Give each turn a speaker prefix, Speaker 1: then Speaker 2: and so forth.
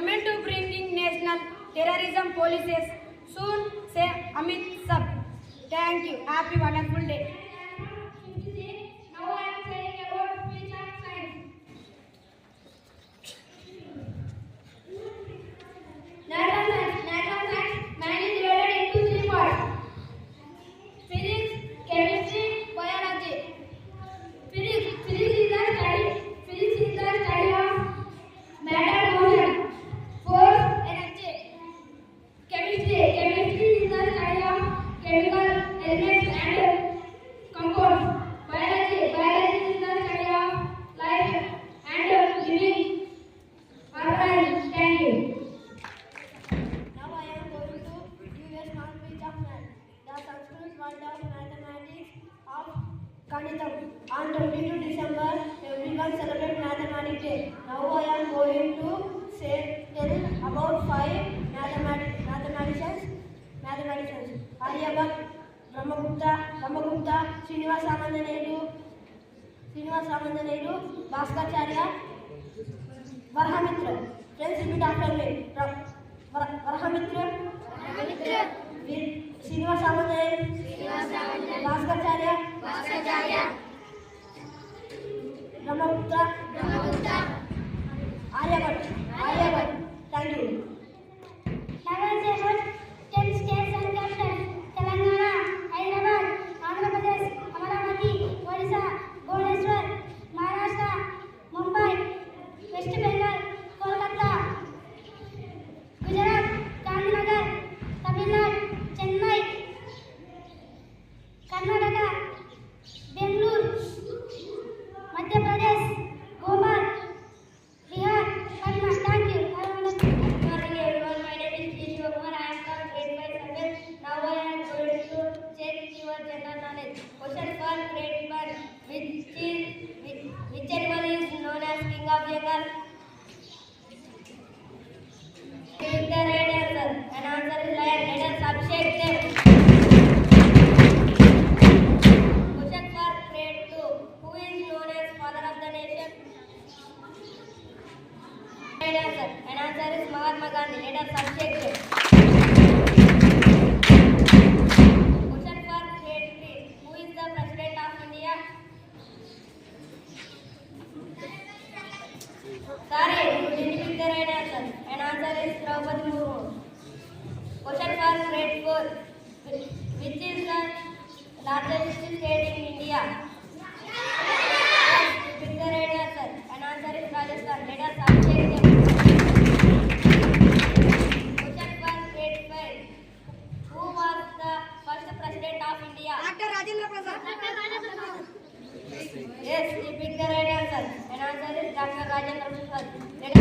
Speaker 1: Coming to bringing national terrorism policies. Soon say Amit Sab. Thank you. Happy wonderful day.
Speaker 2: Now I am saying about speech and science. Natural science mainly divided into three parts: physics, chemistry, biology. Physics is the study of matter, motion, force, energy. Chemistry is the study of chemical elements and compounds. Biology is the study of life and living organisms. Thank you.
Speaker 3: Now I am going to give a small speech of math. The Sanskrit word of mathematics of Ganitam. On 22 December, everyone celebrate Mathematics Day. Now I am going to tell about five mathematicians. Aryabhat, Brahmagupta, Srinivasa Ramananaidu, Bhaskaracharya, Varhamitra. Friends, repeat after me. Varhamitra, Srinivasa Ramananaidu, Bhaskaracharya, Brahmagupta, Aryabhat. Thank you.
Speaker 2: Now I say about 10 states and capitals: Telangana, Hyderabad, Andhra Pradesh, Amaravati, Odisha, Bhubaneswar, Maharashtra, Mumbai, West Bengal, Kolkata, Gujarat, Gandhinagar, Tamil Nadu, Chennai, Karnataka, Bangalore, Madhya Pradesh, Bhopal, Bihar, Patna. Thank you.
Speaker 3: Good morning everyone, my name is P. Shivakumar. I am from grade 5 subject. Now I am going to check your general knowledge. Question for grade 1. Which animal is known as king of jungle? Pick the right answer. An answer is lion. Let us subject them. Question for grade 2. Who is known as father of the nation? Right answer. An answer is Mahatma Gandhi. Let us subject them. Question for grade 3. Who is the president of India? Sorry, you didn't pick the right answer. An answer is Draupadi Murmu. Question for grade 4. Which is the largest state in India? Yes, you picked the right answer. An answer is Rajasthan. Let us subject them. Question for grade 5. Who was the first president of India?
Speaker 1: Dr. Rajendra Prasad.
Speaker 3: Yes, you picked the right answer. An answer is Dr. Rajendra Prasad. Let